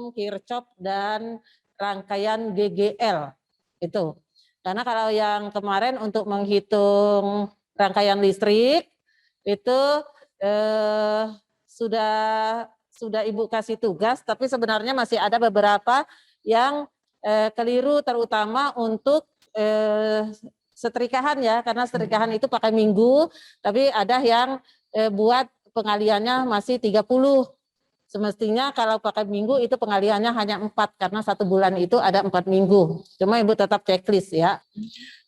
hukum Kirchhoff dan rangkaian GGL itu. Karena kalau yang kemarin untuk menghitung rangkaian listrik itu sudah Ibu kasih tugas, tapi sebenarnya masih ada beberapa yang keliru, terutama untuk setrikahan ya, karena setrikahan itu pakai minggu, tapi ada yang buat pengaliannya masih 30. Semestinya kalau pakai minggu itu pengaliannya hanya 4, karena 1 bulan itu ada 4 minggu. Cuma Ibu tetap checklist ya.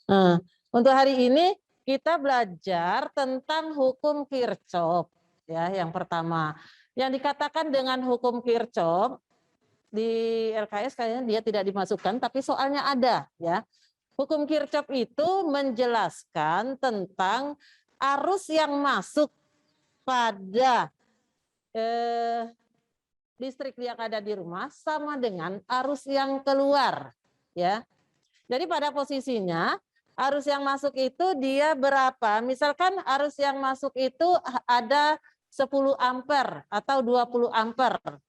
Nah, untuk hari ini kita belajar tentang hukum Kirchhoff ya, yang pertama. Yang dikatakan dengan hukum Kirchhoff di LKS kayaknya dia tidak dimasukkan, tapi soalnya ada ya. Hukum Kirchhoff itu menjelaskan tentang arus yang masuk pada listrik yang ada di rumah sama dengan arus yang keluar ya. Jadi pada posisinya arus yang masuk itu dia berapa? Misalkan arus yang masuk itu ada 10 ampere atau 20 ampere.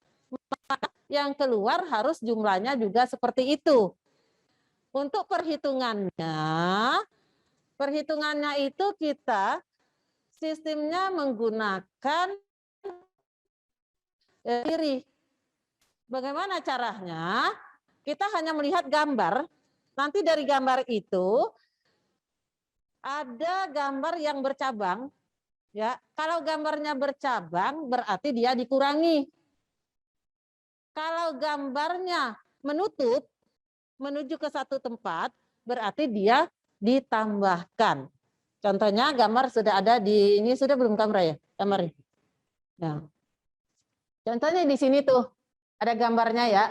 Yang keluar harus jumlahnya juga seperti itu. Untuk perhitungannya itu kita sistemnya menggunakan kiri. Bagaimana caranya? Kita hanya melihat gambar. Nanti dari gambar itu ada gambar yang bercabang. Ya, kalau gambarnya bercabang berarti dia dikurangi. Kalau gambarnya menutup menuju ke satu tempat berarti dia ditambahkan. Contohnya gambar sudah ada di ini, sudah belum kamera ya? Gambar. Nah. Contohnya di sini tuh ada gambarnya ya.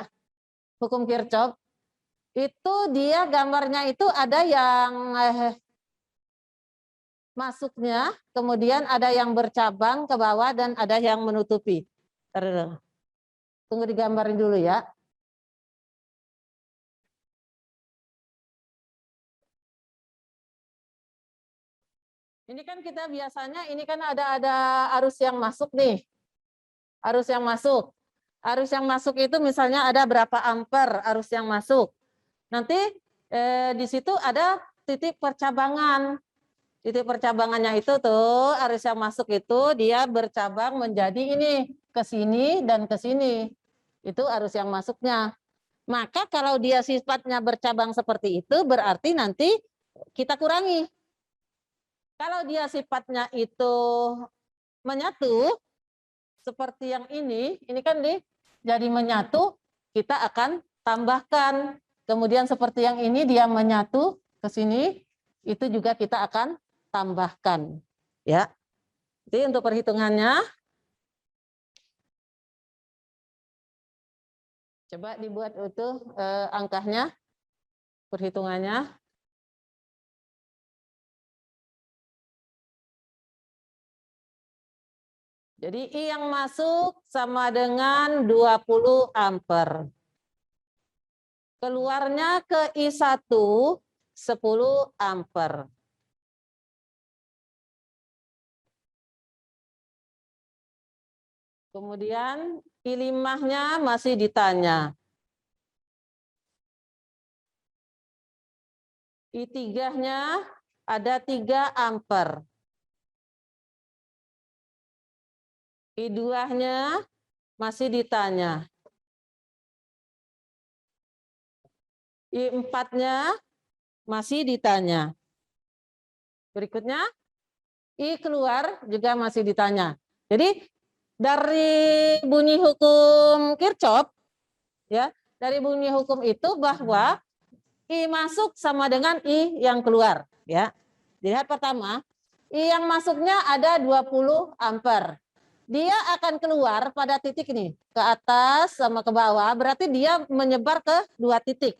Hukum Kirchhoff. Itu dia gambarnya itu ada yang masuknya, kemudian ada yang bercabang ke bawah dan ada yang menutupi. Tunggu digambarin dulu ya. Ini kan kita biasanya ini kan ada arus yang masuk nih. Arus yang masuk. Arus yang masuk itu misalnya ada berapa ampere arus yang masuk. Nanti di situ ada titik percabangan. Titik percabangannya itu tuh arus yang masuk itu dia bercabang menjadi ini ke sini dan ke sini. Itu arus yang masuknya. Maka kalau dia sifatnya bercabang seperti itu berarti nanti kita kurangi. Kalau dia sifatnya itu menyatu seperti yang ini kan jadi menyatu, kita akan tambahkan. Kemudian seperti yang ini dia menyatu ke sini, itu juga kita akan tambahkan. Ya. Jadi untuk perhitungannya coba dibuat utuh angkanya, perhitungannya. Jadi I yang masuk sama dengan 20 ampere. Keluarnya ke I1 10 ampere. Kemudian I5-nya masih ditanya. I3-nya ada 3 ampere. I2-nya masih ditanya. I4-nya masih ditanya. Berikutnya, I keluar juga masih ditanya. Jadi dari bunyi hukum Kirchhoff, ya, dari bunyi hukum itu bahwa I masuk sama dengan I yang keluar. Ya. Lihat pertama, I yang masuknya ada 20 ampere. Dia akan keluar pada titik ini, ke atas sama ke bawah, berarti dia menyebar ke 2 titik.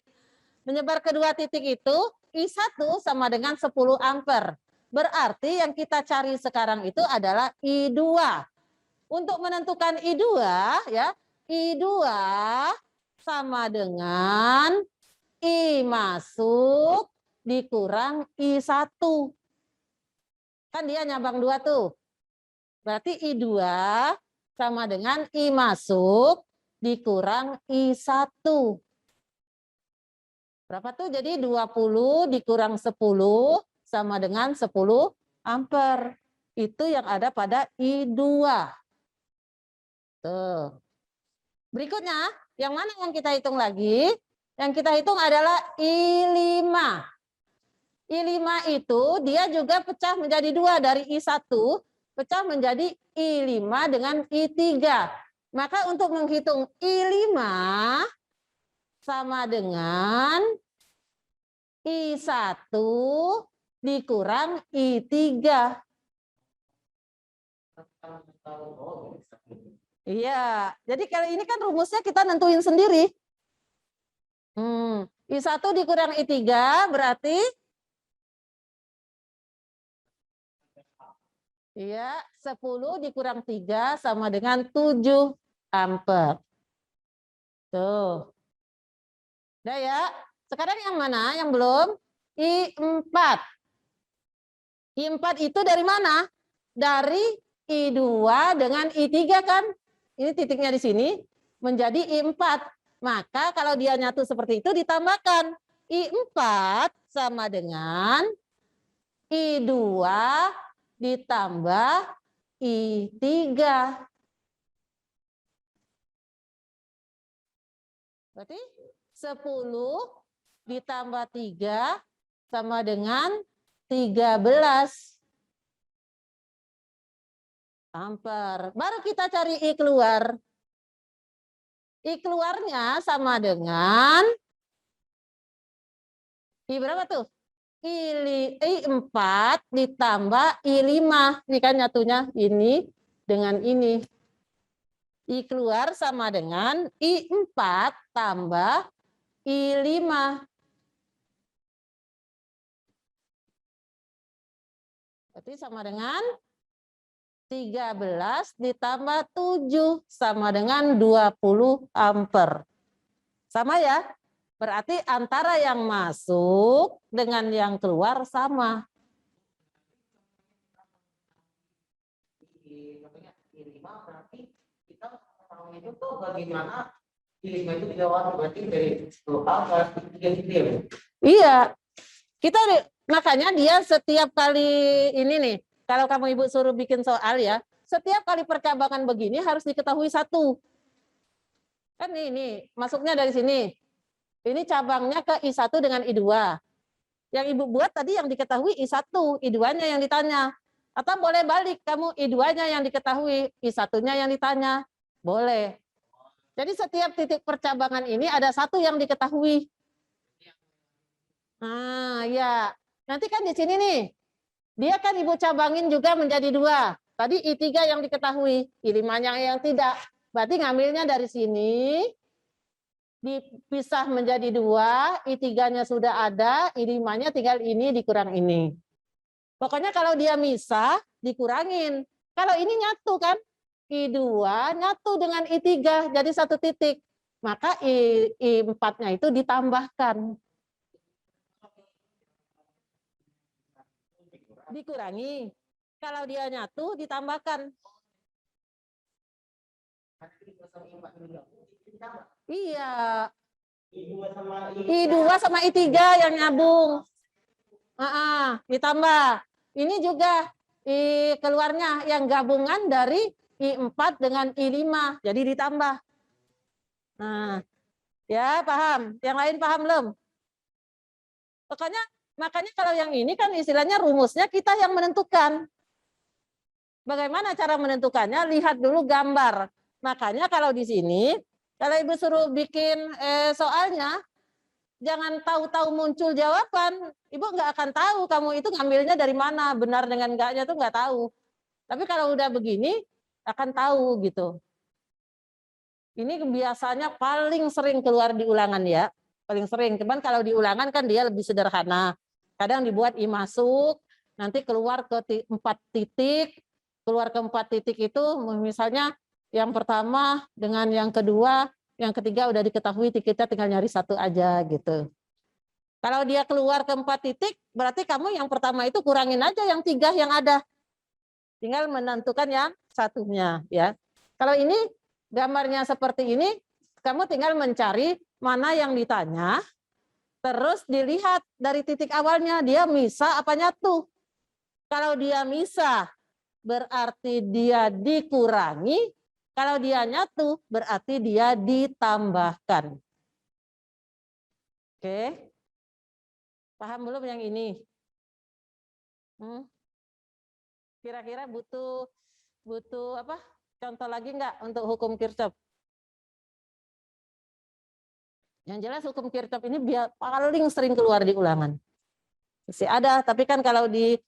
Menyebar ke 2 titik itu, I1 sama dengan 10 ampere. Berarti yang kita cari sekarang itu adalah I2. Untuk menentukan I2, ya, I2 sama dengan I masuk dikurang I1. Kan dia nyabang 2 tuh. Berarti I2 sama dengan I masuk dikurang I1. Berapa tuh? Jadi 20 dikurang 10 sama dengan 10 ampere. Itu yang ada pada I2. Tuh. Berikutnya, yang mana yang kita hitung lagi? Yang kita hitung adalah I5. I5 itu dia juga pecah menjadi 2 dari I1, pecah menjadi I5 dengan I3. Maka untuk menghitung I5 sama dengan I1 dikurang I3. Iya, jadi kalau ini kan rumusnya kita nentuin sendiri. I1 dikurang I3 berarti iya, 10 dikurang 3 sama dengan 7 ampere. Tuh. Udah ya. Sekarang yang mana? Yang belum? I4. I4 itu dari mana? Dari I2 dengan I3 kan? Ini titiknya di sini menjadi I4. Maka kalau dia nyatu seperti itu ditambahkan. I4 sama dengan I2 ditambah I3. Berarti 10 ditambah 3 sama dengan 13 ampere. Baru kita cari I keluar. I keluarnya sama dengan I berapa tuh? I4 ditambah I5. Ini kan nyatunya ini dengan ini. I keluar sama dengan I4 tambah I5. Berarti sama dengan 13 ditambah 7 sama dengan 20 ampere. Sama ya? Berarti antara yang masuk dengan yang keluar sama. Berarti kita tahu itu bagaimana I5 itu dijawab berarti dari 10 ampere. Iya. Kita makanya dia setiap kali ini nih, kalau kamu ibu suruh bikin soal ya, setiap kali percabangan begini harus diketahui satu. Kan ini masuknya dari sini. Ini cabangnya ke I1 dengan I2. Yang ibu buat tadi yang diketahui I1, I2-nya yang ditanya. Atau boleh balik, kamu I2-nya yang diketahui, I1-nya yang ditanya. Boleh. Jadi setiap titik percabangan ini ada satu yang diketahui. Nah, ya. Nanti kan di sini nih. Dia kan ibu cabangin juga menjadi 2. Tadi I3 yang diketahui, I5-nya yang tidak. Berarti ngambilnya dari sini, dipisah menjadi 2, I3-nya sudah ada, I5-nya tinggal ini dikurang ini. Pokoknya kalau dia misah, dikurangin. Kalau ini nyatu kan, I2 nyatu dengan I3, jadi satu titik. Maka I4-nya itu ditambahkan. Dikurangi. Kalau dia nyatu, ditambahkan. Iya. I2 sama I3 yang nyambung. Ditambah. Ini juga keluarnya yang gabungan dari I4 dengan I5. Jadi ditambah. Nah, ya paham. Yang lain paham belum? Makanya kalau yang ini kan istilahnya rumusnya kita yang menentukan. Bagaimana cara menentukannya? Lihat dulu gambar. Makanya kalau di sini, kalau ibu suruh bikin soalnya, jangan tahu-tahu muncul jawaban. Ibu nggak akan tahu kamu itu ngambilnya dari mana, benar dengan enggaknya tuh nggak tahu. Tapi kalau udah begini, akan tahu gitu. Ini biasanya paling sering keluar di ulangan ya, paling sering. Cuman kalau di ulangan kan dia lebih sederhana. Kadang dibuat I masuk, nanti keluar ke 4 titik, keluar ke 4 titik itu misalnya yang pertama dengan yang kedua, yang ketiga udah diketahui, kita tinggal nyari satu aja gitu. Kalau dia keluar ke 4 titik, berarti kamu yang pertama itu kurangin aja yang 3 yang ada. Tinggal menentukan yang satunya ya. Kalau ini gambarnya seperti ini, kamu tinggal mencari mana yang ditanya, terus dilihat dari titik awalnya dia misah apa nyatu. Kalau dia misah berarti dia dikurangi, kalau dia nyatu berarti dia ditambahkan. Oke, paham belum yang ini? Kira-kira butuh apa? Contoh lagi nggak untuk hukum Kirchhoff? Yang jelas hukum Kirchhoff ini paling sering keluar di ulangan. Masih ada, tapi kan kalau di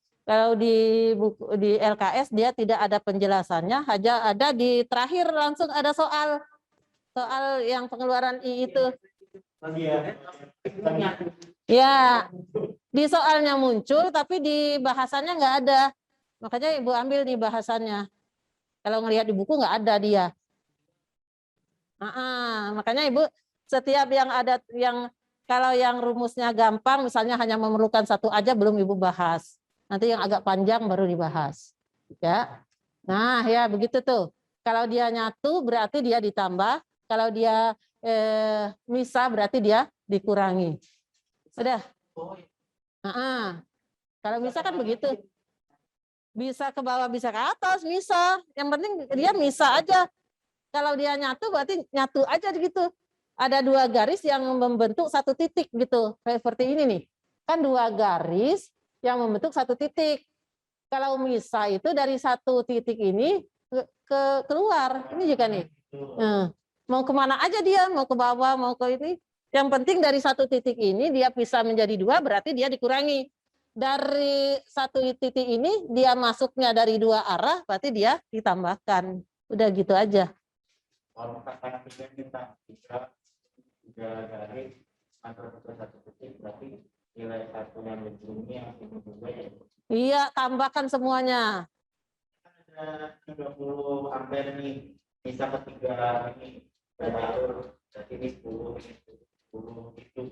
buku di LKS dia tidak ada penjelasannya, hanya ada di terakhir langsung ada soal yang pengeluaran I itu. Ya, di soalnya muncul, tapi di bahasannya nggak ada. Makanya Ibu ambil nih bahasannya. Kalau ngelihat di buku nggak ada dia. Makanya Ibu setiap yang ada kalau yang rumusnya gampang, misalnya hanya memerlukan satu aja belum Ibu bahas. Nanti yang agak panjang baru dibahas. Ya. Nah, ya begitu tuh. Kalau dia nyatu berarti dia ditambah, kalau dia misah berarti dia dikurangi. Sudah. Kalau misah kan begitu. Bisa ke bawah, bisa ke atas, misah. Yang penting dia misah aja. Kalau dia nyatu berarti nyatu aja gitu. Ada dua garis yang membentuk satu titik gitu. Kayak seperti ini nih. Kan dua garis yang membentuk satu titik. Kalau misah itu dari satu titik ini keluar. Ini juga nih. Mau kemana aja dia, mau ke bawah, mau ke ini. Yang penting dari satu titik ini dia bisa menjadi dua, berarti dia dikurangi. Dari satu titik ini dia masuknya dari dua arah, berarti dia ditambahkan. Udah gitu aja. Kalau katakan kita tiga garis antara satu titik, berarti nilai satu yang ujungnya juga ya. Iya, tambahkan semuanya. Ada 30 ampere nih, bisa ketiga ini beralur, berarti ini 10 itu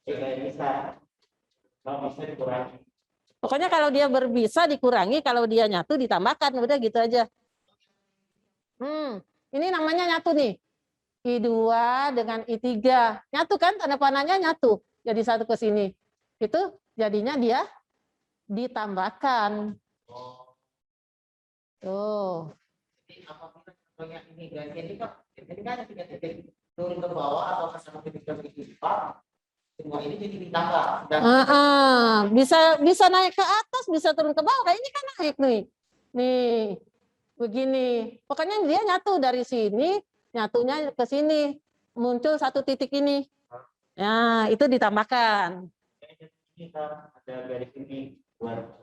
kayak bisa. Kalau bisa dikurangi. Pokoknya kalau dia berbisa dikurangi, kalau dia nyatu ditambahkan, udah gitu aja. Ini namanya nyatu nih. I2 dengan I3. Nyatu kan, tanda panahnya nyatu. Jadi satu ke sini. Itu jadinya dia ditambahkan. Tuh. Jadi apabila contohnya ini kan tiga titik turun ke bawah atau ke sama titik ke semua ini jadi ditambah. Bisa naik ke atas, bisa turun ke bawah. Kayak ini kan naik nih. Nih, begini. Pokoknya dia nyatu dari sini, nyatunya ke sini. Muncul satu titik ini. Nah, itu ditambahkan. Ada garis ini buat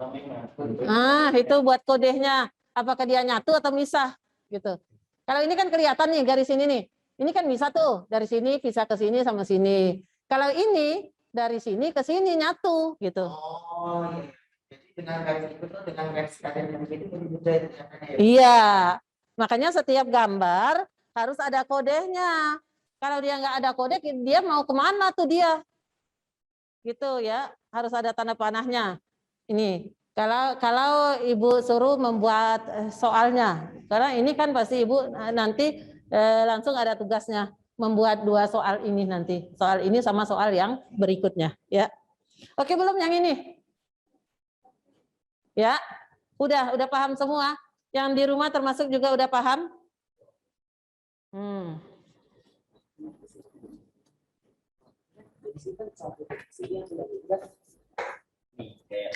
itu buat kodenya. Apakah dia nyatu atau misah gitu. Kalau ini kan kelihatan nih garis ini nih. Ini kan bisa tuh dari sini bisa ke sini sama sini. Kalau ini dari sini ke sini nyatu gitu. Oh, iya. Jadi dengan garis itu tuh dengan garis kalian yang ini berbeda ya. Iya. Makanya setiap gambar harus ada kodenya. Kalau dia nggak ada kode, dia mau kemana tuh dia? Gitu ya. Harus ada tanda panahnya. Ini. Kalau Ibu suruh membuat soalnya, karena ini kan pasti Ibu nanti langsung ada tugasnya membuat dua soal ini nanti, soal ini sama soal yang berikutnya, ya. Oke belum yang ini? Ya, udah paham semua. Yang di rumah termasuk juga udah paham? Nih kayak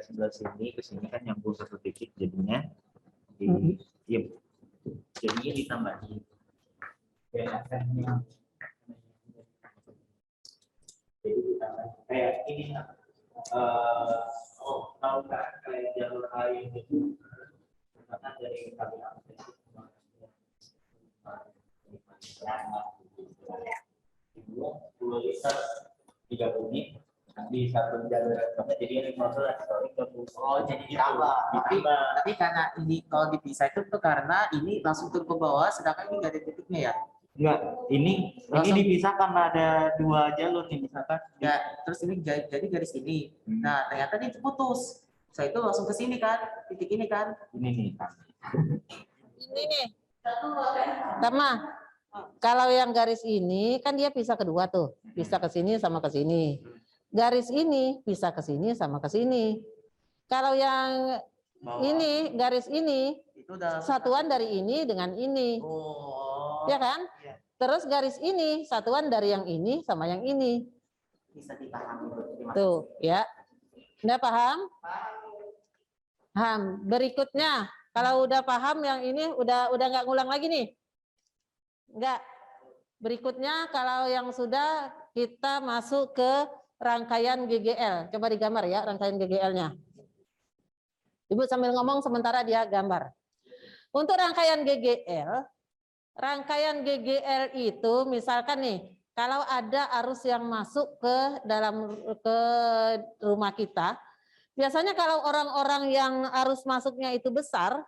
sebelah sini ke sini kan nyambung satu titik jadinya jadinya ditambahin kayak jadi ditambah kayak ini tahu kan kayak jalur air itu karena dari kami dua liter 3 bunyi di satu jalur jadi 15 jadi ditambah tapi karena ini kalau dipisah itu tuh karena ini langsung turun ke bawah sedangkan ini nggak ada titiknya ya enggak ini dipisah karena ada dua jalur nih misalkan ya terus ini jadi garis ini nah ternyata ini putus saya itu langsung ke sini kan titik ini kan ini nih ini nih sama Kalau yang garis ini kan dia pisah kedua tuh, pisah ke sini sama ke sini. Garis ini pisah ke sini sama ke sini. Kalau yang ini garis ini Itu udah satuan dari ini dengan ini. Oh. Ya kan? Iya. Terus garis ini satuan dari yang ini sama yang ini. Bisa dipahami. Tuh, ya. Udah paham? Paham. Berikutnya, kalau udah paham yang ini udah nggak ngulang lagi nih. Enggak. Berikutnya kalau yang sudah kita masuk ke rangkaian GGL. Coba digambar ya rangkaian GGL-nya. Ibu sambil ngomong sementara dia gambar. Untuk rangkaian GGL itu misalkan nih, kalau ada arus yang masuk ke rumah kita, biasanya kalau orang-orang yang arus masuknya itu besar,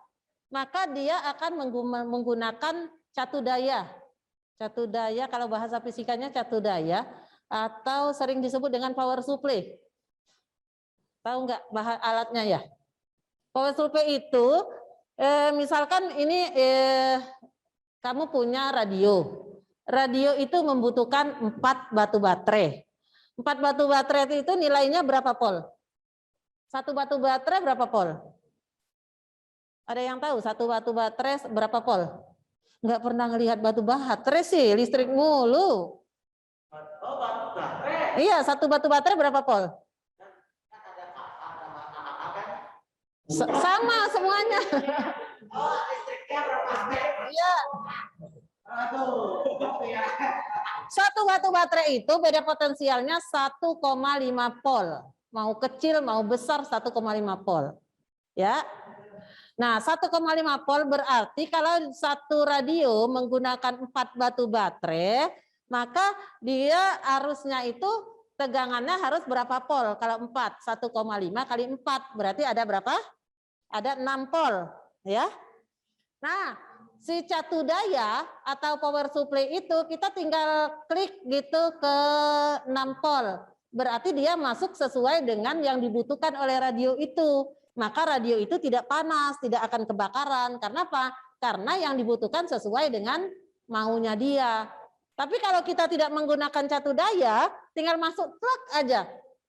maka dia akan menggunakan catu daya. Catu daya kalau bahasa fisikanya catu daya atau sering disebut dengan power supply. Tahu nggak alatnya ya? Power supply itu misalkan ini kamu punya radio. Radio itu membutuhkan 4 batu baterai. 4 batu baterai itu nilainya berapa volt? 1 batu baterai berapa volt? Ada yang tahu 1 batu baterai berapa volt? Nggak pernah ngelihat batu baterai sih, listrik mulu. Oh, batu baterai. Iya, 1 batu baterai berapa volt? Sama semuanya. Oh, listriknya berapa ampere? Iya. Aduh. 1 batu baterai itu beda potensialnya 1,5 volt. Mau kecil mau besar 1,5 volt. Ya. Nah, 1,5 volt berarti kalau satu radio menggunakan 4 batu baterai, maka dia arusnya itu tegangannya harus berapa volt? Kalau 4, 1,5 kali 4 berarti ada berapa? Ada 6 volt, ya. Nah, si catu daya atau power supply itu kita tinggal klik gitu ke 6 volt. Berarti dia masuk sesuai dengan yang dibutuhkan oleh radio itu. Maka radio itu tidak panas, tidak akan kebakaran. Karena apa? Karena yang dibutuhkan sesuai dengan maunya dia. Tapi kalau kita tidak menggunakan catu daya, tinggal masuk plug aja.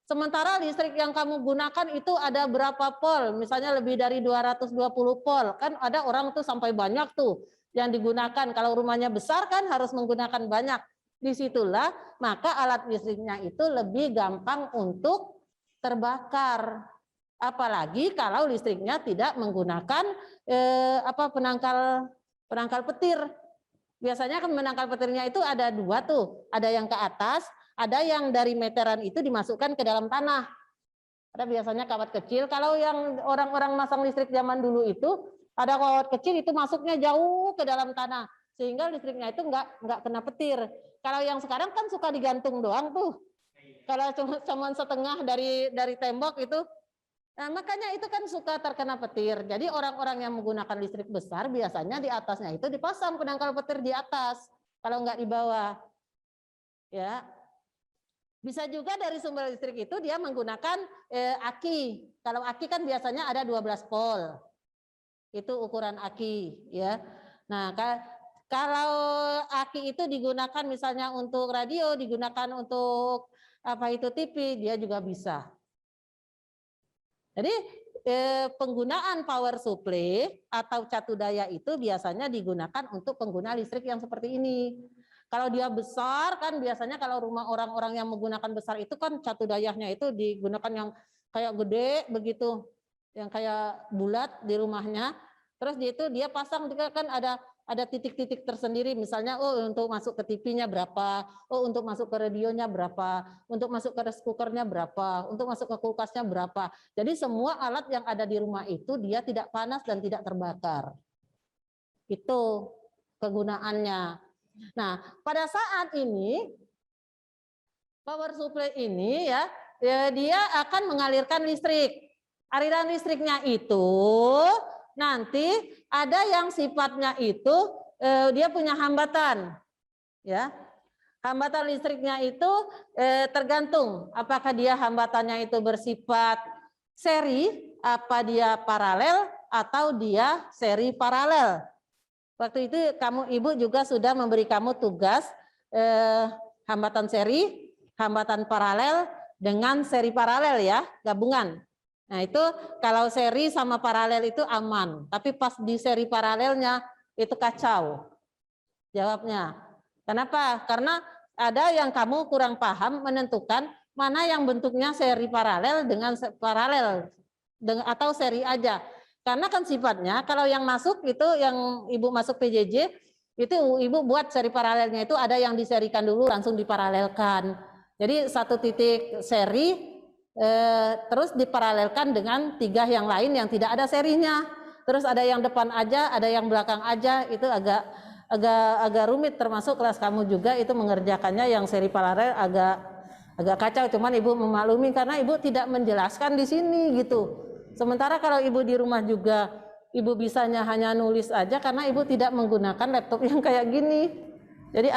Sementara listrik yang kamu gunakan itu ada berapa volt, misalnya lebih dari 220 volt. Kan ada orang tuh sampai banyak tuh yang digunakan. Kalau rumahnya besar kan harus menggunakan banyak. Disitulah maka alat listriknya itu lebih gampang untuk terbakar. Apalagi kalau listriknya tidak menggunakan penangkal petir. Biasanya kan penangkal petirnya itu ada 2 tuh, ada yang ke atas, ada yang dari meteran itu dimasukkan ke dalam tanah. Ada biasanya kawat kecil. Kalau yang orang-orang masang listrik zaman dulu itu ada kawat kecil itu masuknya jauh ke dalam tanah sehingga listriknya itu nggak kena petir. Kalau yang sekarang kan suka digantung doang tuh. Kalau cuma setengah dari tembok itu. Nah, makanya itu kan suka terkena petir. Jadi orang-orang yang menggunakan listrik besar biasanya di atasnya itu dipasang penangkal petir di atas, kalau nggak di bawah. Ya. Bisa juga dari sumber listrik itu dia menggunakan aki. Kalau aki kan biasanya ada 12 volt. Itu ukuran aki, ya. Nah, kalau aki itu digunakan misalnya untuk radio, digunakan untuk apa itu TV, dia juga bisa. Jadi penggunaan power supply atau catu daya itu biasanya digunakan untuk pengguna listrik yang seperti ini. Kalau dia besar kan biasanya kalau rumah orang-orang yang menggunakan besar itu kan catu dayanya itu digunakan yang kayak gede begitu, yang kayak bulat di rumahnya. Terus dia pasang kan ada titik-titik tersendiri, misalnya untuk masuk ke TV-nya berapa, untuk masuk ke radionya berapa, untuk masuk ke rice cooker-nya berapa, untuk masuk ke kulkasnya berapa. Jadi semua alat yang ada di rumah itu dia tidak panas dan tidak terbakar. Itu kegunaannya. Nah, pada saat ini power supply ini ya dia akan mengalirkan listrik. Aliran listriknya itu nanti ada yang sifatnya itu dia punya hambatan, ya. Hambatan listriknya itu tergantung apakah dia hambatannya itu bersifat seri, apa dia paralel atau dia seri paralel. Waktu itu ibu juga sudah memberi kamu tugas hambatan seri, hambatan paralel dengan seri paralel ya, gabungan. Nah itu kalau seri sama paralel itu aman, tapi pas di seri paralelnya itu kacau jawabnya. Kenapa? Karena ada yang kamu kurang paham menentukan mana yang bentuknya seri paralel dengan paralel atau seri aja. Karena kan sifatnya kalau yang masuk itu yang ibu masuk PJJ itu ibu buat seri paralelnya itu ada yang diserikan dulu langsung diparalelkan. Jadi satu titik seri terus diparalelkan dengan 3 yang lain yang tidak ada serinya. Terus ada yang depan aja, ada yang belakang aja, itu agak rumit, termasuk kelas kamu juga itu mengerjakannya yang seri paralel agak kacau. Cuman ibu memaklumi karena ibu tidak menjelaskan di sini gitu. Sementara kalau ibu di rumah juga ibu bisanya hanya nulis aja karena ibu tidak menggunakan laptop yang kayak gini. Jadi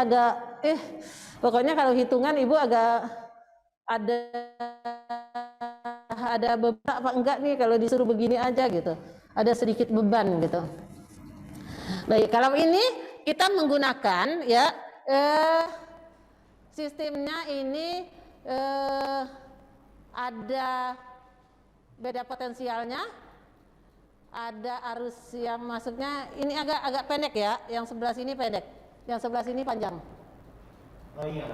pokoknya kalau hitungan ibu agak ada beban apa enggak nih kalau disuruh begini aja gitu. Ada sedikit beban gitu. Baik, kalau ini kita menggunakan ya sistemnya ini ada beda potensialnya, ada arus yang masuknya ini agak pendek ya, yang sebelah sini pendek, yang sebelah sini panjang. Oh iya.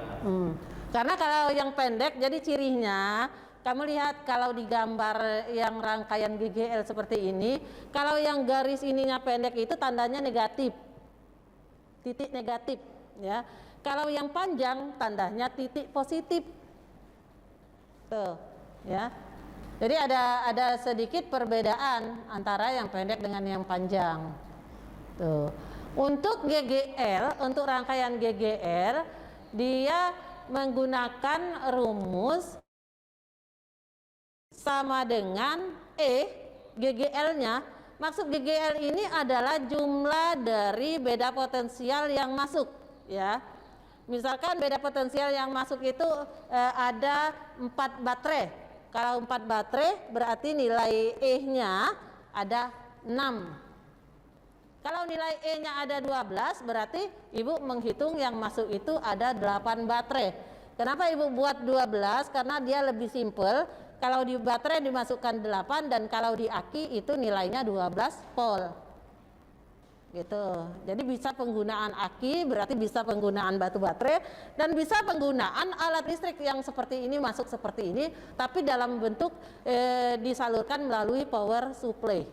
Karena kalau yang pendek, jadi cirinya kamu lihat kalau di gambar yang rangkaian GGL seperti ini, kalau yang garis ininya pendek itu tandanya negatif, titik negatif, ya. Kalau yang panjang tandanya titik positif, tuh, ya. Jadi ada sedikit perbedaan antara yang pendek dengan yang panjang. Tuh. Untuk GGL, untuk rangkaian GGL, dia menggunakan rumus sama dengan GGL-nya. Maksud GGL ini adalah jumlah dari beda potensial yang masuk, ya. Misalkan beda potensial yang masuk itu ada 4 baterai. Kalau 4 baterai berarti nilai E-nya ada 6. Kalau nilai E-nya ada 12 berarti ibu menghitung yang masuk itu ada 8 baterai. Kenapa ibu buat 12? Karena dia lebih simpel. Kalau di baterai dimasukkan 8 dan kalau di aki itu nilainya 12 volt. Gitu. Jadi bisa penggunaan aki, berarti bisa penggunaan batu baterai dan bisa penggunaan alat listrik yang seperti ini masuk seperti ini, tapi dalam bentuk disalurkan melalui power supply.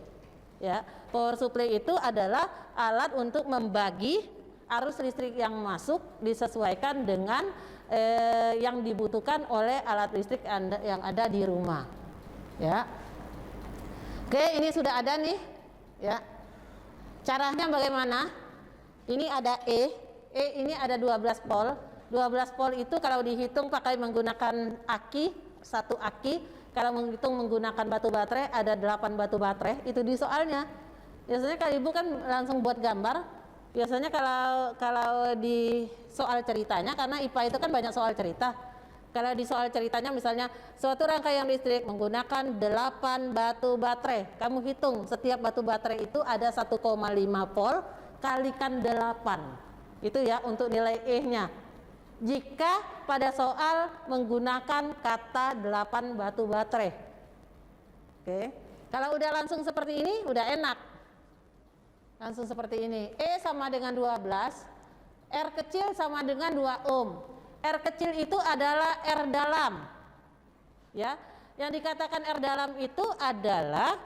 Ya, power supply itu adalah alat untuk membagi arus listrik yang masuk disesuaikan dengan yang dibutuhkan oleh alat listrik yang ada di rumah. Ya. Oke, ini sudah ada nih. Ya. Caranya bagaimana? Ini ada E ini ada 12 volt. 12 volt itu kalau dihitung pakai menggunakan aki, 1 aki, kalau menghitung menggunakan batu baterai ada 8 batu baterai, itu di soalnya. Biasanya kalau ibu kan langsung buat gambar. Biasanya kalau di soal ceritanya, karena IPA itu kan banyak soal cerita. Kalau di soal ceritanya misalnya suatu rangkaian listrik menggunakan 8 batu baterai. Kamu hitung setiap batu baterai itu ada 1,5 volt kalikan 8. Itu ya untuk nilai E-nya. Jika pada soal menggunakan kata 8 batu baterai. Oke. Kalau udah langsung seperti ini udah enak. Langsung seperti ini. E sama dengan 12, R kecil sama dengan 2 ohm. R kecil itu adalah R dalam, ya. Yang dikatakan R dalam itu adalah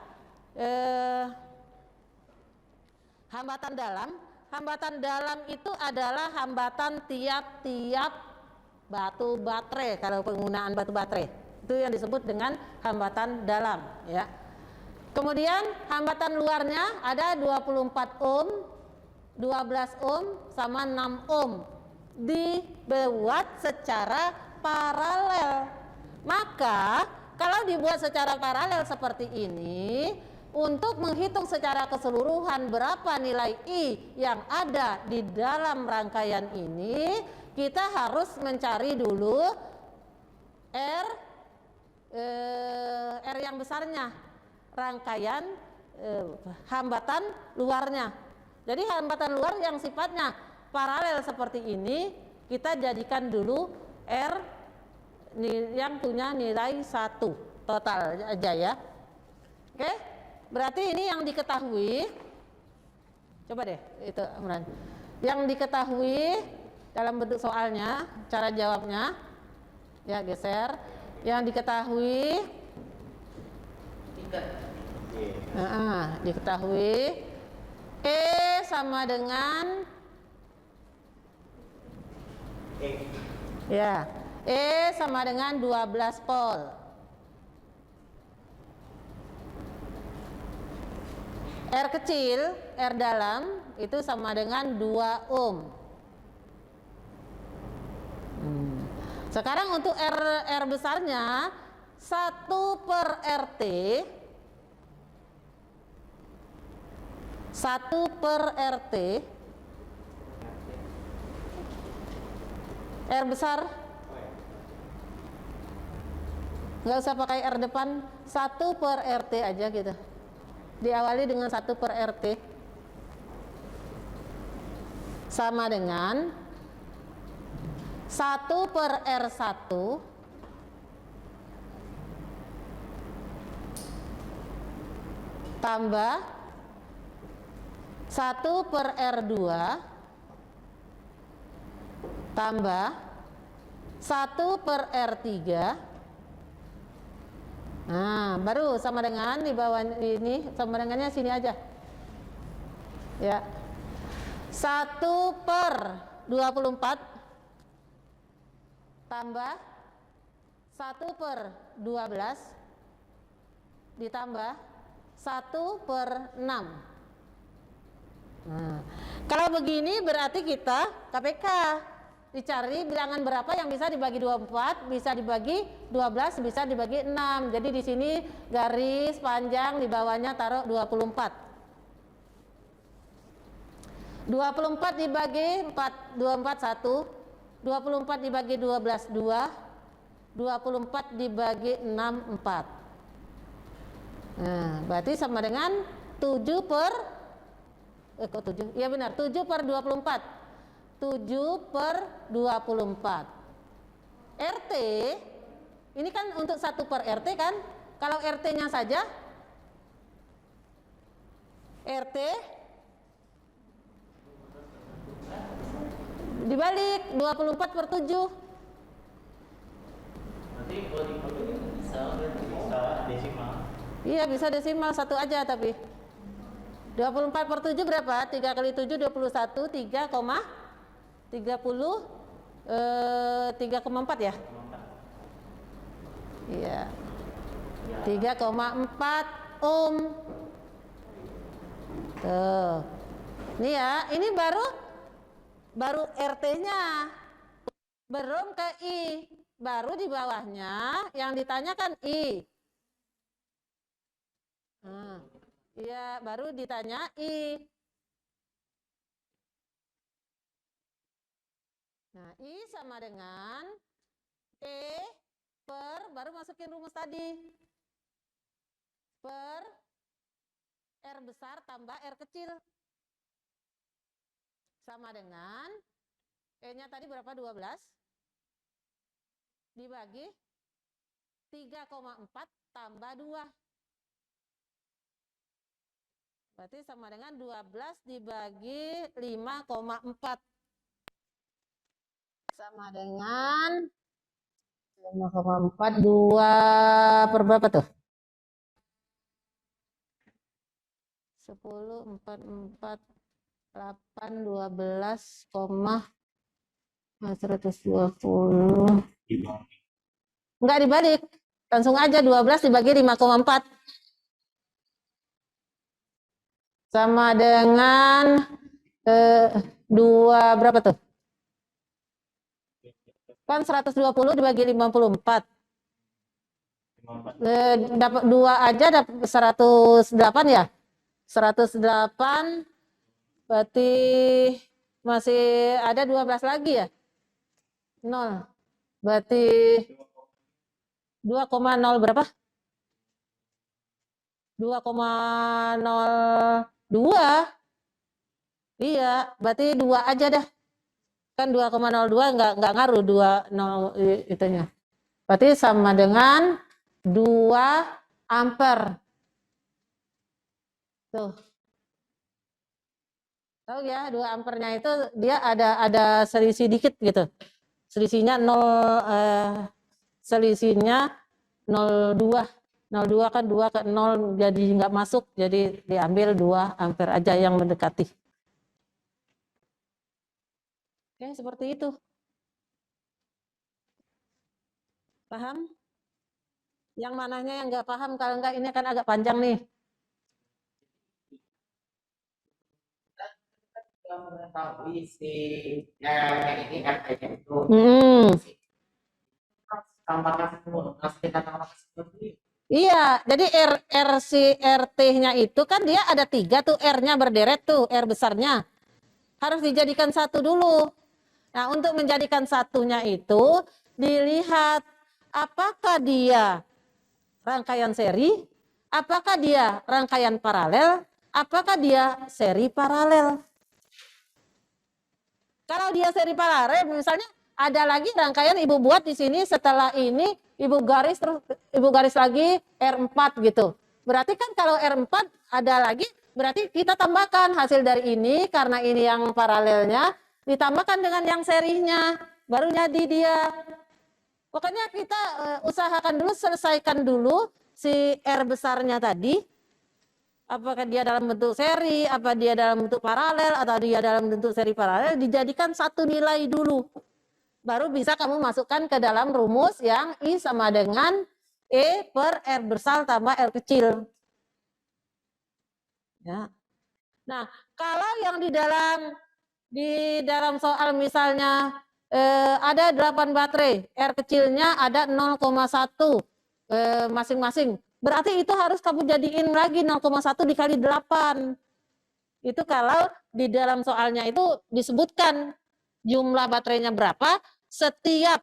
hambatan dalam. Hambatan dalam itu adalah hambatan tiap-tiap batu baterai. Kalau penggunaan batu baterai itu yang disebut dengan hambatan dalam, ya. Kemudian hambatan luarnya ada 24 ohm, 12 ohm sama 6 ohm. Dibuat secara paralel. Maka kalau dibuat secara paralel seperti ini, untuk menghitung secara keseluruhan berapa nilai I yang ada di dalam rangkaian ini, kita harus mencari dulu R yang besarnya, rangkaian hambatan luarnya. Jadi hambatan luar yang sifatnya paralel seperti ini kita jadikan dulu R yang punya nilai 1 total aja ya. Oke, berarti ini yang diketahui. Coba deh itu Amran. Yang diketahui dalam bentuk soalnya, cara jawabnya ya geser. Yang diketahui diketahui E sama dengan ya E sama dengan 12 volt. R kecil, R dalam itu sama dengan 2 ohm. Sekarang untuk R besarnya 1/RT 1/RT R besar nggak usah pakai R depan, 1/RT aja gitu, diawali dengan 1/RT sama dengan 1/R1 tambah 1/R2 tambah 1/R3. Nah, baru sama dengan di bawah ini, sama dengannya sini aja. Ya. 1/24 tambah 1/12 ditambah 1/6. Nah, kalau begini berarti kita KPK dicari bilangan berapa yang bisa dibagi 24, bisa dibagi 12, bisa dibagi 6. Jadi di sini garis panjang di bawahnya taruh 24. 24 dibagi 4, 24 1. 24 dibagi 12 2. 24 dibagi 6 4. Nah, berarti sama dengan 7 per kok 7? Iya benar, 7/24. 7/24. RT ini kan untuk 1/RT kan? Kalau RT-nya saja RT dibalik 24/7. Nanti kalau dibagi bisa desimal. Iya bisa desimal satu aja tapi 24/7 berapa? 3 kali 7 21, 3,4 ya? Iya. 3,4 ohm. Tuh. Ini ya, ini baru RT-nya. Belum ke I. Baru di bawahnya yang ditanyakan I. Nah, iya, baru ditanya I. Nah, I sama dengan E per, baru masukin rumus tadi, per R besar tambah R kecil. Sama dengan E-nya tadi berapa? 12 dibagi 3,4 tambah 2. Berarti sama dengan 12 dibagi 5,4. Sama dengan 5,4, 2 per berapa tuh? 10, 4, 4, 8, 12, 120. Enggak dibalik, langsung aja 12 dibagi 5,4. Sama dengan 2 berapa tuh? Kan 120 dibagi 54. Dapat 2 aja dapat 108 ya? 108 berarti masih ada 12 lagi ya? 0. Berarti 2,0 berapa? 2,02. Iya, berarti 2 aja dah. Kan 2,02 nggak ngaruh 20 itunya. Berarti sama dengan 2 ampere. Tuh. Tahu ya, 2 ampernya itu dia ada selisih dikit gitu. Selisihnya 0, selisihnya 0,2. 0,2 kan 2 ke 0 jadi nggak masuk, jadi diambil 2 ampere aja yang mendekati. Oke, seperti itu. Paham? Yang mananya yang nggak paham? Kalau nggak ini kan agak panjang nih. Mengetahui si yang ini RT-nya itu tambahkan semua, kita tambahkan semua. Iya, jadi RT-nya itu kan dia ada 3 tuh, R-nya berderet tuh, R besarnya. Harus dijadikan satu dulu. Nah, untuk menjadikan satunya itu dilihat apakah dia rangkaian seri, apakah dia rangkaian paralel, apakah dia seri paralel. Kalau dia seri paralel, misalnya ada lagi rangkaian ibu buat di sini, setelah ini ibu garis terus ibu garis lagi R4 gitu. Berarti kan kalau R4 ada lagi, berarti kita tambahkan hasil dari ini, karena ini yang paralelnya ditambahkan dengan yang serinya, baru jadi dia. Pokoknya kita usahakan dulu, selesaikan dulu si R besarnya tadi. Apakah dia dalam bentuk seri, apa dia dalam bentuk paralel, atau dia dalam bentuk seri paralel, dijadikan satu nilai dulu. Baru bisa kamu masukkan ke dalam rumus yang I sama dengan E per R besar tambah R kecil. Ya. Nah, kalau yang di dalam soal misalnya ada 8 baterai, R kecilnya ada 0,1 masing-masing. Berarti itu harus kamu jadiin lagi 0,1 dikali 8. Itu kalau di dalam soalnya itu disebutkan jumlah baterainya berapa, setiap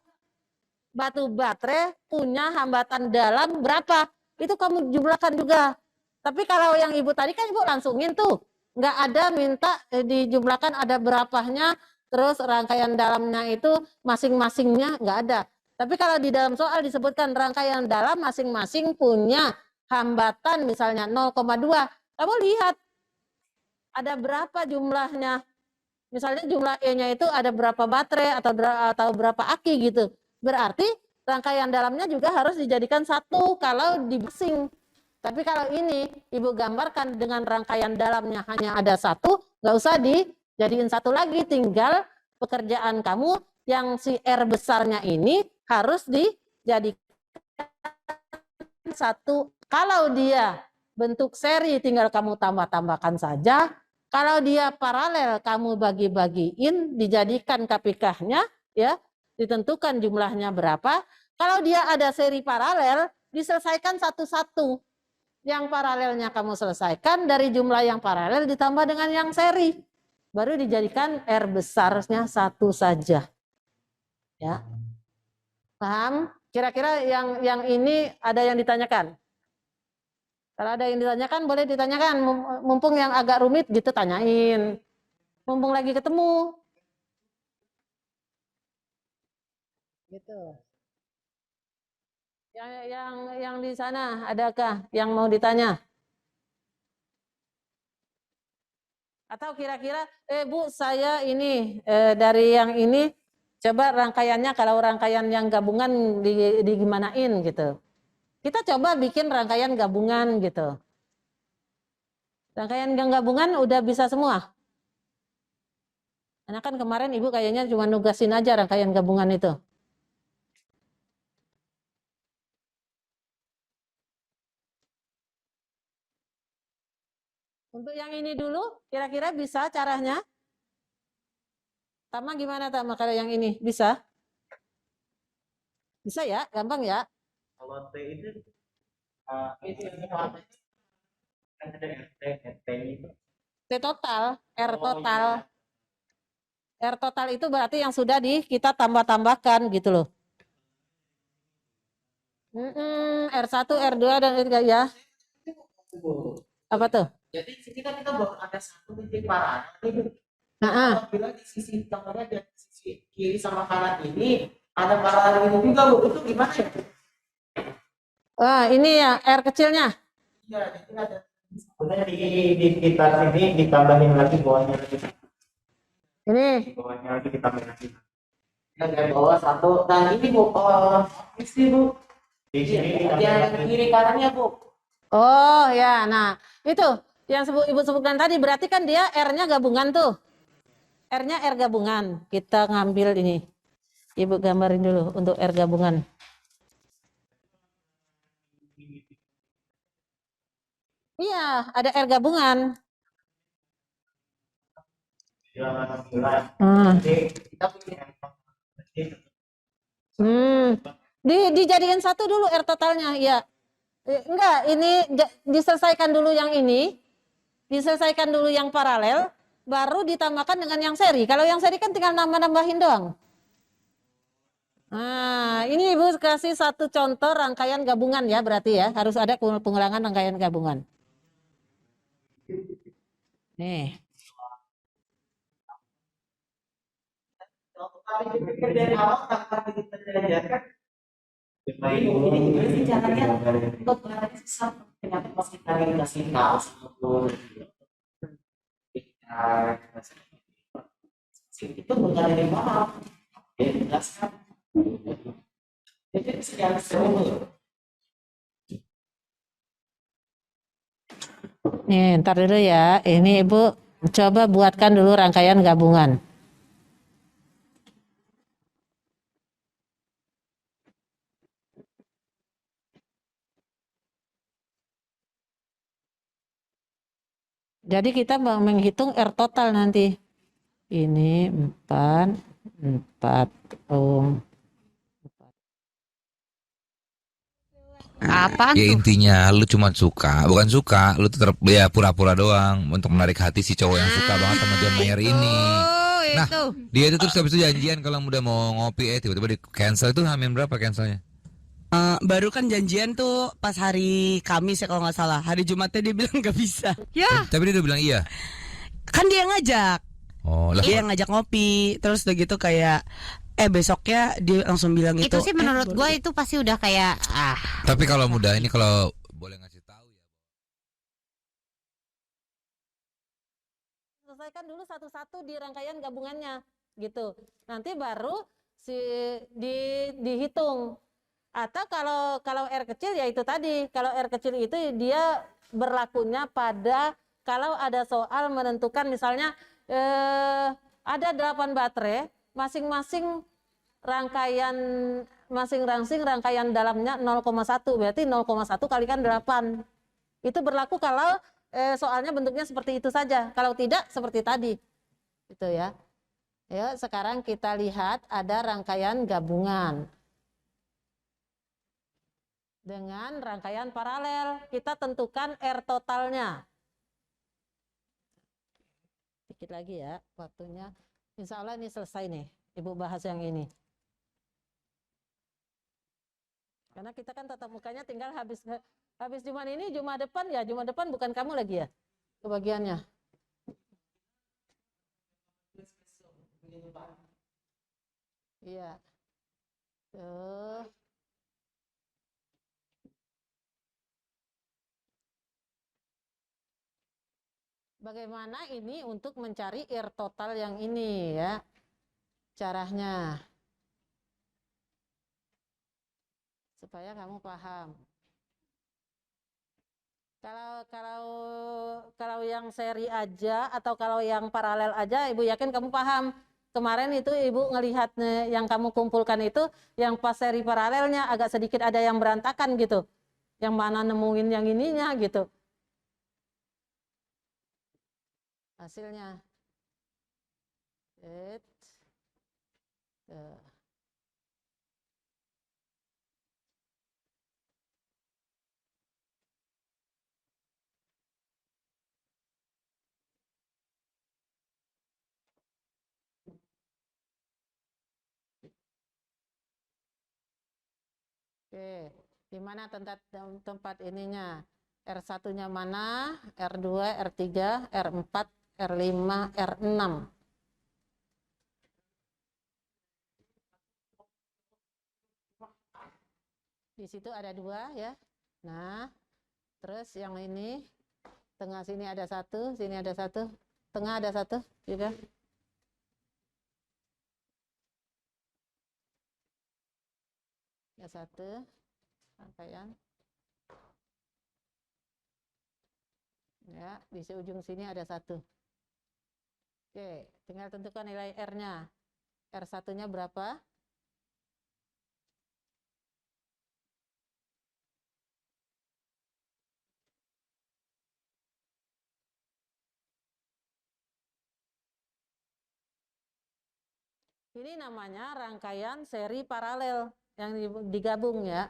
batu baterai punya hambatan dalam berapa, itu kamu jumlahkan juga. Tapi kalau yang ibu tadi kan ibu langsungin tuh, nggak ada minta dijumlahkan ada berapanya, terus rangkaian dalamnya itu masing-masingnya nggak ada. Tapi kalau di dalam soal disebutkan rangkaian dalam masing-masing punya hambatan misalnya 0,2, kamu lihat ada berapa jumlahnya. Misalnya jumlah E-nya itu ada berapa baterai atau berapa aki gitu. Berarti rangkaian dalamnya juga harus dijadikan satu kalau di basing. Tapi kalau ini ibu gambarkan dengan rangkaian dalamnya hanya ada satu, nggak usah dijadiin satu lagi. Tinggal pekerjaan kamu yang si R besarnya ini harus dijadikan satu. Kalau dia bentuk seri tinggal kamu tambah-tambahkan saja. Kalau dia paralel kamu bagi-bagiin, dijadikan KPK-nya, ya, ditentukan jumlahnya berapa. Kalau dia ada seri paralel, diselesaikan satu-satu. Yang paralelnya kamu selesaikan, dari jumlah yang paralel ditambah dengan yang seri. Baru dijadikan R besarnya satu saja. Ya. Paham? Kira-kira yang ini ada yang ditanyakan? Kalau ada yang ditanyakan, boleh ditanyakan. Mumpung yang agak rumit gitu, tanyain. Mumpung lagi ketemu. Gitu. Yang di sana, adakah yang mau ditanya? Atau kira-kira, Bu, saya ini dari yang ini, coba rangkaiannya, kalau rangkaian yang gabungan digimanain gitu. Kita coba bikin rangkaian gabungan gitu. Rangkaian gabungan udah bisa semua. Karena kan kemarin Ibu kayaknya cuma nugasin aja rangkaian gabungan itu. Untuk yang ini dulu, kira-kira bisa caranya? Tama gimana Tama kalau yang ini? Bisa? Bisa ya? Gampang ya? Kalau T itu yang ada RT itu. T total, R total. R total itu berarti yang sudah kita tambah-tambahkan gitu loh. R1, R2 dan R3 ya. Apa tuh? Jadi kita baru ada satu titik paralel. Nah, Apabila di sisi tengahnya dan di sisi kiri sama kanan ini ada paralel ini juga, Bu. Itu gimana ya? ini ya R kecilnya. Iya, jadi ada. Sebenarnya di sekitar sini ditambahin lagi bawahnya lagi. Ini. Bawahnya lagi ditambahin lagi. Ya, dari bawah satu. Dan ini Bu, isi Bu. Di sini yang kiri kanannya Bu. Oh ya, nah itu yang Ibu sebutkan tadi berarti kan dia R-nya gabungan tuh. R-nya R gabungan. Kita ngambil ini. Ibu gambarin dulu untuk R gabungan. Iya, ada R gabungan. Dijadikan satu dulu R totalnya, ya. Enggak, ini diselesaikan dulu yang ini, diselesaikan dulu yang paralel, baru ditambahkan dengan yang seri. Kalau yang seri kan tinggal nambah-nambahin doang. Nah, ini Ibu kasih satu contoh rangkaian gabungan ya, berarti ya, harus ada pengulangan rangkaian gabungan. Nih. Dari awal tanpa kita diajarkan. Jadi gimana sih caranya untuk susah ternyata pas kita dikasih tahu itu bukan dari bawah dia jelaskan jadi sekian seru. Nih, ntar dulu ya. Ini Ibu coba buatkan dulu rangkaian gabungan. Jadi kita menghitung R total nanti. Ini 4, 4 Apaan Ya tuh? intinya lu cuma bukan suka, lu tetap ya pura-pura doang untuk menarik hati si cowok yang suka banget sama John Mayer ini. Nah, Itu. dia itu terus habis itu janjian kalau udah mau ngopi tiba-tiba di cancel. Itu hamin berapa cancelnya? Baru kan janjian tuh pas hari Kamis ya kalau nggak salah. Hari Jumatnya dia bilang nggak bisa. Ya, Tapi dia udah bilang iya. Kan dia yang ngajak. Oh, lah. Dia yang ngajak ngopi. Terus udah gitu kayak besoknya dia langsung bilang itu gitu. sih menurut gue itu pasti udah kayak Tapi kalau muda ini kalau boleh ngasih tahu ya. selesaikan dulu satu-satu di rangkaian gabungannya gitu. Nanti baru dihitung. Atau kalau R kecil ya itu tadi. Kalau R kecil itu dia berlakunya pada kalau ada soal menentukan misalnya ada 8 baterai, masing-masing rangkaian rangkaian dalamnya 0,1, berarti 0,1 kalikan 8. Itu berlaku kalau soalnya bentuknya seperti itu saja. Kalau tidak seperti tadi. Gitu ya. Ya, sekarang kita lihat ada rangkaian gabungan. Dengan rangkaian paralel, kita tentukan R totalnya. Dikit lagi ya waktunya. Insya Allah ini selesai nih. Ibu bahas yang ini. Karena kita kan tatap mukanya tinggal habis Jumat ini, Jumat depan ya. Jumat depan bukan kamu lagi ya kebagiannya. Iya. Tuh. Bagaimana ini untuk mencari R total yang ini ya. Caranya. Supaya kamu paham. Kalau yang seri aja atau kalau yang paralel aja, Ibu yakin kamu paham. Kemarin itu Ibu ngelihat yang kamu kumpulkan itu, yang pas seri paralelnya agak sedikit ada yang berantakan gitu. Yang mana nemuin yang ininya gitu. Hasilnya. Oke, di mana tempat ininya? R1-nya mana? R2, R3, R4, R5, R6. Di situ ada 2 ya. Nah, terus yang ini tengah sini ada 1, sini ada 1, tengah ada 1 juga. Ada 1 rangkaian. Ya, di ujung sini ada 1. Oke, tinggal tentukan nilai R-nya. R1-nya berapa? Ini namanya rangkaian seri paralel yang digabung ya.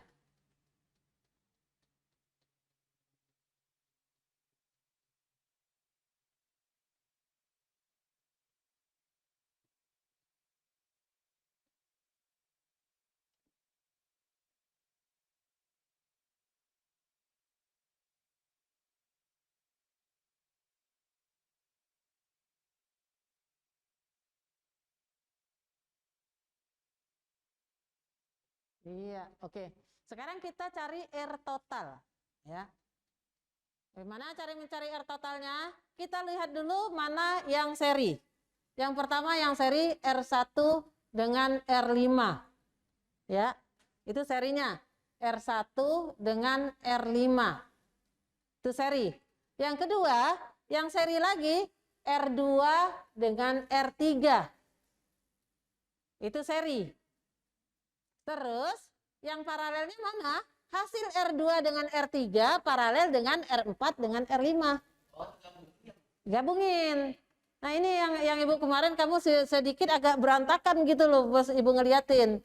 Iya, oke. Sekarang kita cari R total ya. Bagaimana cara mencari R totalnya? Kita lihat dulu mana yang seri. Yang pertama yang seri R1 dengan R5. Ya. Itu serinya. R1 dengan R5. Itu seri. Yang kedua, yang seri lagi R2 dengan R3. Itu seri. Terus yang paralelnya mana? Hasil R2 dengan R3 paralel dengan R4 dengan R5. Gabungin. Nah ini yang Ibu kemarin kamu sedikit agak berantakan gitu loh bos Ibu ngeliatin.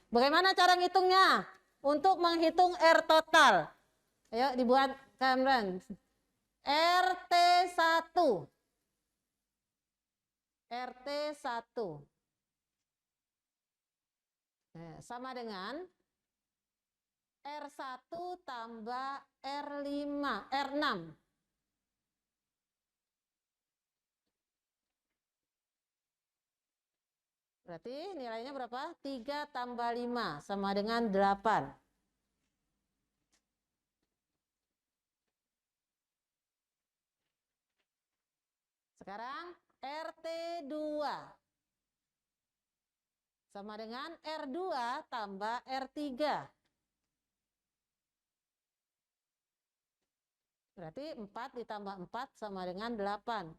Bagaimana cara ngitungnya? Untuk menghitung R total. Ayo dibuat Kamran. RT1. RT1. Sama dengan R1 tambah R5, R6. Berarti nilainya berapa? 3 tambah 5 sama dengan 8. Sekarang RT2. Sama dengan R2 tambah R3. Berarti 4 ditambah 4 sama dengan 8.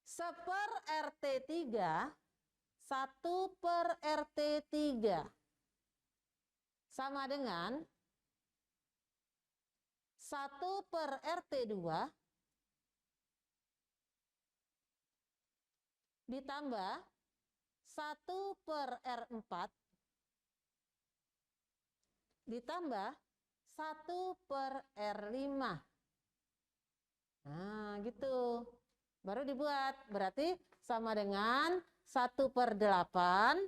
Seper RT3, 1 per RT3. Sama dengan 1 per RT2 ditambah 1 per R4 ditambah 1 per R5. Nah gitu. Baru dibuat. Berarti sama dengan 1 per 8.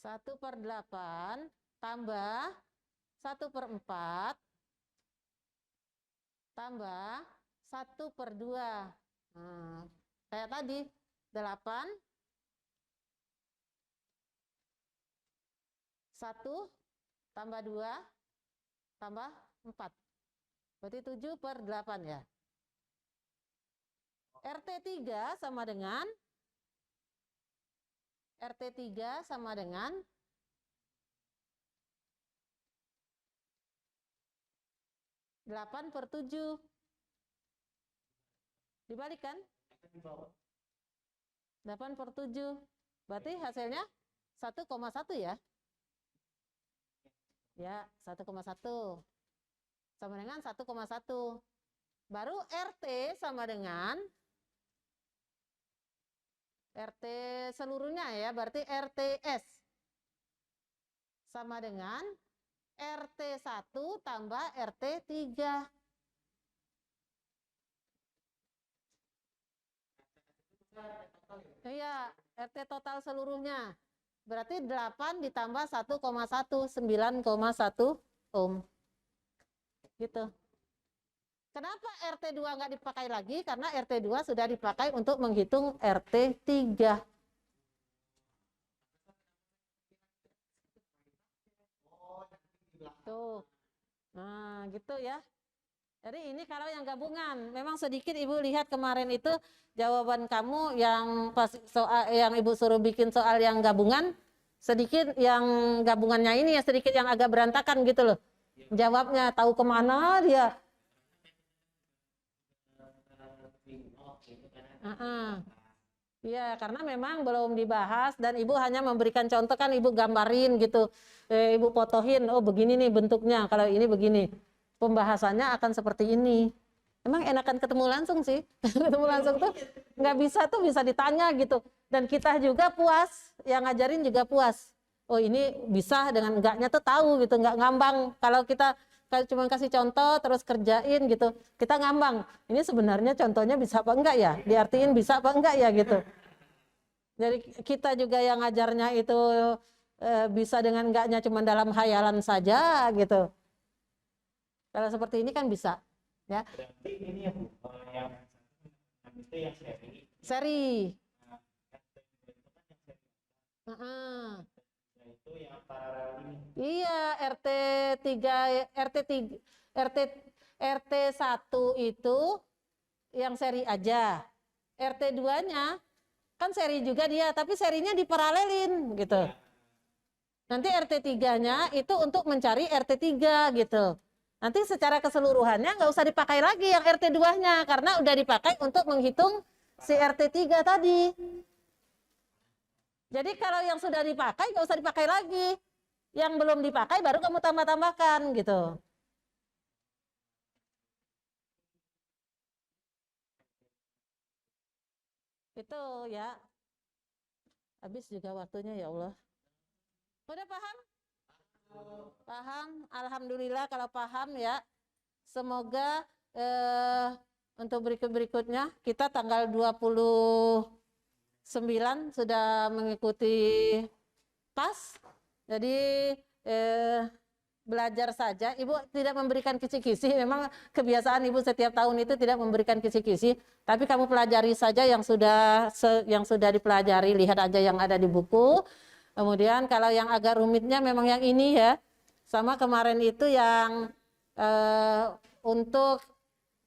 1 per 8 tambah 1 per 4 tambah 1 per 2. Nah, kayak tadi 8 1 tambah 2 tambah 4. Berarti 7 per 8 ya. RT3 sama dengan 8 per 7. Dibalikan? 8 per 7. Berarti hasilnya 1,1 ya? Ya, 1,1. Sama dengan 1,1. Baru RT sama dengan RT seluruhnya ya, berarti RTS. Sama dengan RT1 tambah RT3. Iya, RT total seluruhnya. Berarti 8 ditambah 1,1, 9,1 ohm. Gitu. Kenapa RT2 nggak dipakai lagi? Karena RT2 sudah dipakai untuk menghitung RT3. Tuh. Nah, gitu ya. Jadi ini kalau yang gabungan, memang sedikit Ibu lihat kemarin itu jawaban kamu yang pas soal yang Ibu suruh bikin soal yang gabungan, sedikit yang gabungannya ini ya sedikit yang agak berantakan gitu loh. Jawabnya tahu kemana dia. Iya, karena memang belum dibahas dan Ibu hanya memberikan contoh kan Ibu gambarin gitu. Ibu fotoin, oh begini nih bentuknya, kalau ini begini. Pembahasannya akan seperti ini. Emang enakan ketemu langsung sih. Ketemu langsung tuh nggak bisa tuh bisa ditanya gitu. Dan kita juga puas, yang ngajarin juga puas. Oh ini bisa dengan enggaknya tuh tahu gitu, nggak ngambang. Kalau kita cuma kasih contoh terus kerjain gitu, kita ngambang. Ini sebenarnya contohnya bisa apa enggak ya? Diartiin bisa apa enggak ya gitu. Jadi kita juga yang ngajarnya itu bisa dengan enggaknya cuma dalam hayalan saja gitu. Kalau seperti ini kan bisa, ya. Berarti ini ya Bu, yang itu yang seri. Seri. Nah, itu kan yang seri. Heeh. Nah, itu yang paralel ini. Iya, RT 1 itu yang seri aja. RT 2-nya kan seri juga dia, tapi serinya diparalelin gitu. Nanti RT 3-nya itu untuk mencari RT 3 gitu. Nanti secara keseluruhannya nggak usah dipakai lagi yang RT 2-nya karena udah dipakai untuk menghitung si RT 3 tadi. Jadi kalau yang sudah dipakai nggak usah dipakai lagi. Yang belum dipakai baru kamu tambah-tambahkan gitu. Itu ya. Habis juga waktunya ya Allah. Udah paham? Paham? Alhamdulillah kalau paham ya. Semoga untuk berikut-berikutnya kita tanggal 29 sudah mengikuti tas. Jadi belajar saja. Ibu tidak memberikan kisi-kisi. Memang kebiasaan Ibu setiap tahun itu tidak memberikan kisi-kisi. Tapi kamu pelajari saja yang sudah dipelajari. Lihat aja yang ada di buku. Kemudian kalau yang agak rumitnya memang yang ini ya. Sama kemarin itu yang untuk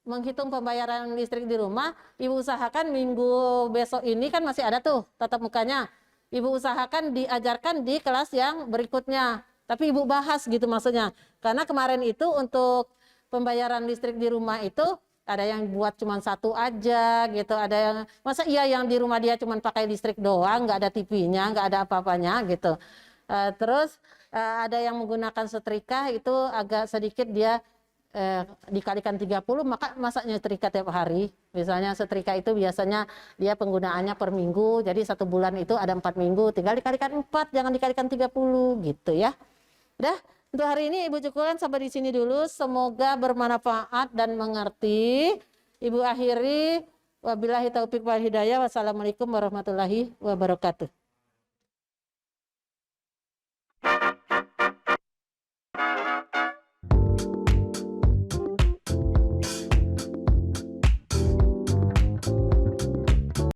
menghitung pembayaran listrik di rumah, Ibu usahakan minggu besok ini kan masih ada tuh tatap mukanya. Ibu usahakan diajarkan di kelas yang berikutnya. Tapi Ibu bahas gitu maksudnya. Karena kemarin itu untuk pembayaran listrik di rumah itu ada yang buat cuma satu aja gitu. Ada yang masa iya yang di rumah dia cuma pakai listrik doang, nggak ada TV-nya, nggak ada apa-apanya gitu. Terus ada yang menggunakan setrika itu agak sedikit dia dikalikan 30 maka masaknya setrika tiap hari. Misalnya setrika itu biasanya dia penggunaannya per minggu, jadi 1 bulan itu ada 4 minggu, tinggal dikalikan 4, jangan dikalikan 30 gitu ya. Udah, untuk hari ini Ibu cukupkan sampai di sini dulu. Semoga bermanfaat dan mengerti. Ibu akhiri, wabillahi taufiq wal hidayah. Wassalamualaikum warahmatullahi wabarakatuh.